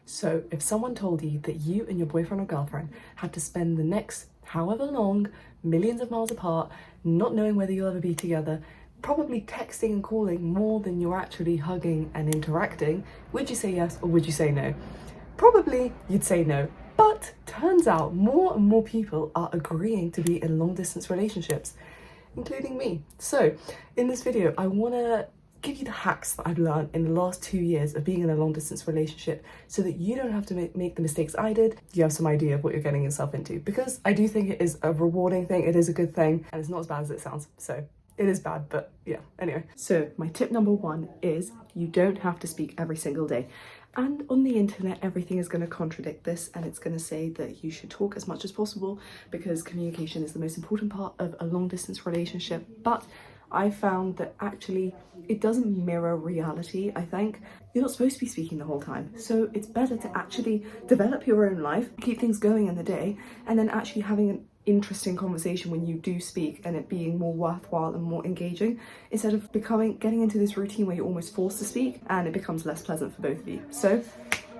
So if someone told you that you and your boyfriend or girlfriend had to spend the next however long, millions of miles apart, not knowing whether you'll ever be together, probably texting and calling more than you're actually hugging and interacting, would you say yes or would you say no? Probably you'd say no. But turns out more and more people are agreeing to be in long distance relationships, including me. So in this video, I want to give you the hacks that I've learned in the last 2 years of being in a long distance relationship so that you don't have to make the mistakes I did. You have some idea of what you're getting yourself into, because I do think it is a rewarding thing, it is a good thing, and it's not as bad as it sounds. So it is bad, but yeah, anyway. So my tip number one is you don't have to speak every single day. And on the internet, everything is going to contradict this, and it's going to say that you should talk as much as possible because communication is the most important part of a long distance relationship. But I found that actually it doesn't mirror reality. I think you're not supposed to be speaking the whole time. So it's better to actually develop your own life, keep things going in the day, and then actually having an interesting conversation when you do speak and it being more worthwhile and more engaging, instead of getting into this routine where you're almost forced to speak and it becomes less pleasant for both of you. So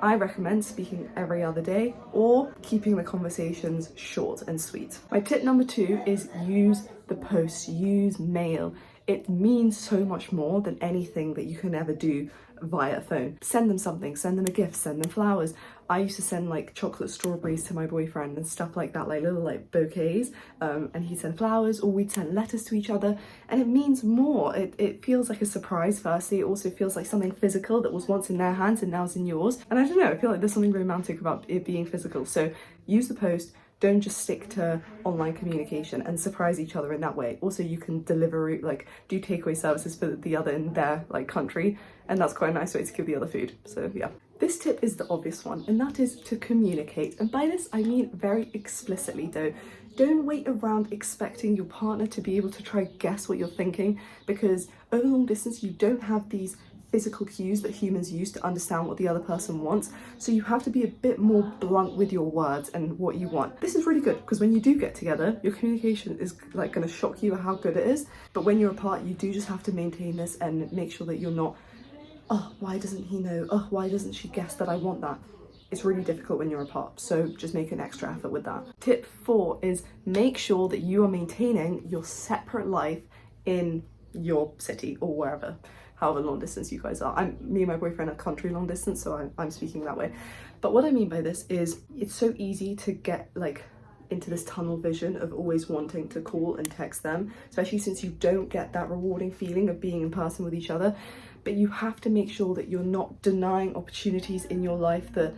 I recommend speaking every other day or keeping the conversations short and sweet. My tip number two is use the post, use mail. It means so much more than anything that you can ever do via phone. Send them something, send them a gift, send them flowers. I used to send like chocolate strawberries to my boyfriend and stuff like that, like little like bouquets, and he'd send flowers, or we'd send letters to each other, and it means more. It feels like a surprise firstly. It also feels like something physical that was once in their hands and now is in yours, and I don't know, I feel like there's something romantic about it being physical. So use the post. Don't just stick to online communication, and surprise each other in that way. Also, you can deliver, like do takeaway services for the other in their like country, and that's quite a nice way to give the other food. So yeah. This tip is the obvious one, and that is to communicate. And by this, I mean very explicitly though. Don't wait around expecting your partner to be able to try guess what you're thinking, because over long distance, you don't have these physical cues that humans use to understand what the other person wants. So you have to be a bit more blunt with your words and what you want. This is really good because when you do get together, your communication is like going to shock you at how good it is. But when you're apart, you do just have to maintain this and make sure that you're not, oh, why doesn't he know? Oh, why doesn't she guess that I want that? It's really difficult when you're apart, so just make an extra effort with that. Tip 4 is make sure that you are maintaining your separate life in your city or wherever, however long distance you guys are. Me and my boyfriend are country long distance, so I'm speaking that way. But what I mean by this is it's so easy to get like into this tunnel vision of always wanting to call and text them, especially since you don't get that rewarding feeling of being in person with each other. But you have to make sure that you're not denying opportunities in your life that,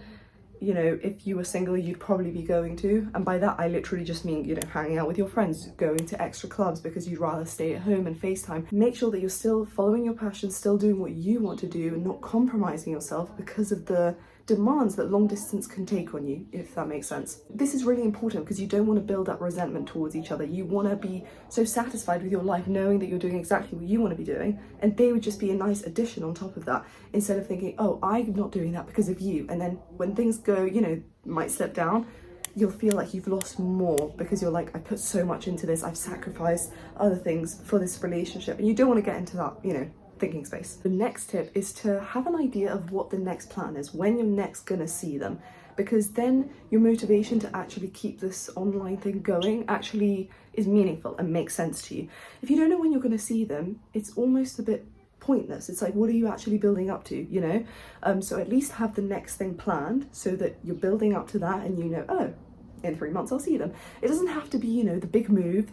you know, if you were single, you'd probably be going to. And by that, I literally just mean, you know, hanging out with your friends, going to extra clubs because you'd rather stay at home and FaceTime. Make sure that you're still following your passion, still doing what you want to do and not compromising yourself because of the demands that long distance can take on you, if that makes sense. This is really important because you don't want to build up resentment towards each other. You want to be so satisfied with your life knowing that you're doing exactly what you want to be doing, and they would just be a nice addition on top of that, instead of thinking, oh, I'm not doing that because of you. And then when things go, you know, might slip down, you'll feel like you've lost more because you're like, I put so much into this, I've sacrificed other things for this relationship, and you don't want to get into that, you know, thinking space. The next tip is to have an idea of what the next plan is, when you're next gonna see them, because then your motivation to actually keep this online thing going actually is meaningful and makes sense to you. If you don't know when you're gonna see them, it's almost a bit pointless. It's like, what are you actually building up to, you know? So at least have the next thing planned so that you're building up to that and you know, oh, in 3 months I'll see them. It doesn't have to be, you know, the big move,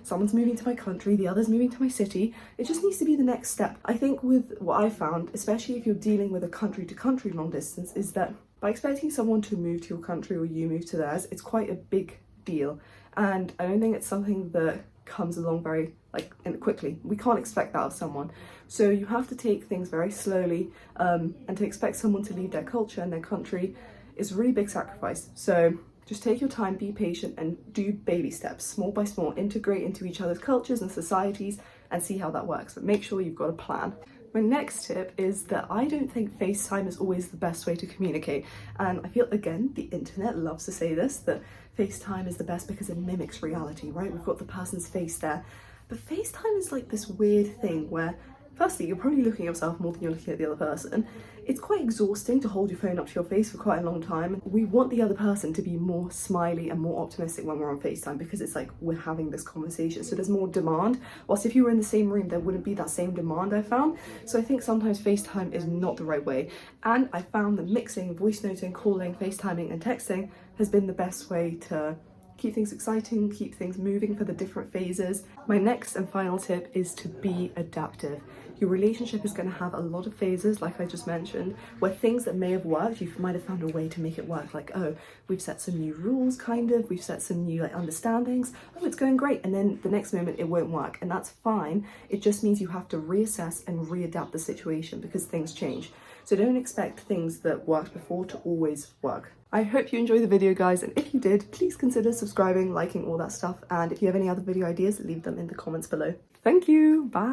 someone's moving to my country, the other's moving to my city. It just needs to be the next step. I think with what I found, especially if you're dealing with a country to country long distance, is that by expecting someone to move to your country or you move to theirs, it's quite a big deal. And I don't think it's something that comes along very quickly. We can't expect that of someone. So you have to take things very slowly, and to expect someone to leave their culture and their country is a really big sacrifice. So just take your time, be patient, and do baby steps, small by small. Integrate into each other's cultures and societies and see how that works. But make sure you've got a plan. My next tip is that I don't think FaceTime is always the best way to communicate. And I feel, again, the internet loves to say this, that FaceTime is the best because it mimics reality, right? We've got the person's face there. But FaceTime is like this weird thing where Firstly, you're probably looking at yourself more than you're looking at the other person. It's quite exhausting to hold your phone up to your face for quite a long time. We want the other person to be more smiley and more optimistic when we're on FaceTime, because it's like we're having this conversation, so there's more demand. Whilst if you were in the same room, there wouldn't be that same demand, I found. So I think sometimes FaceTime is not the right way. And I found that mixing voice noting, calling, FaceTiming and texting has been the best way to keep things exciting, keep things moving for the different phases. My next and final tip is to be adaptive. Your relationship is going to have a lot of phases, like I just mentioned, where things that may have worked, you might have found a way to make it work. Like, oh, we've set some new rules, kind of, we've set some new understandings, oh, it's going great. And then the next moment it won't work, and that's fine. It just means you have to reassess and readapt the situation because things change. So don't expect things that worked before to always work. I hope you enjoyed the video, guys, and if you did, please consider subscribing, liking, all that stuff, and if you have any other video ideas, leave them in the comments below. Thank you, bye!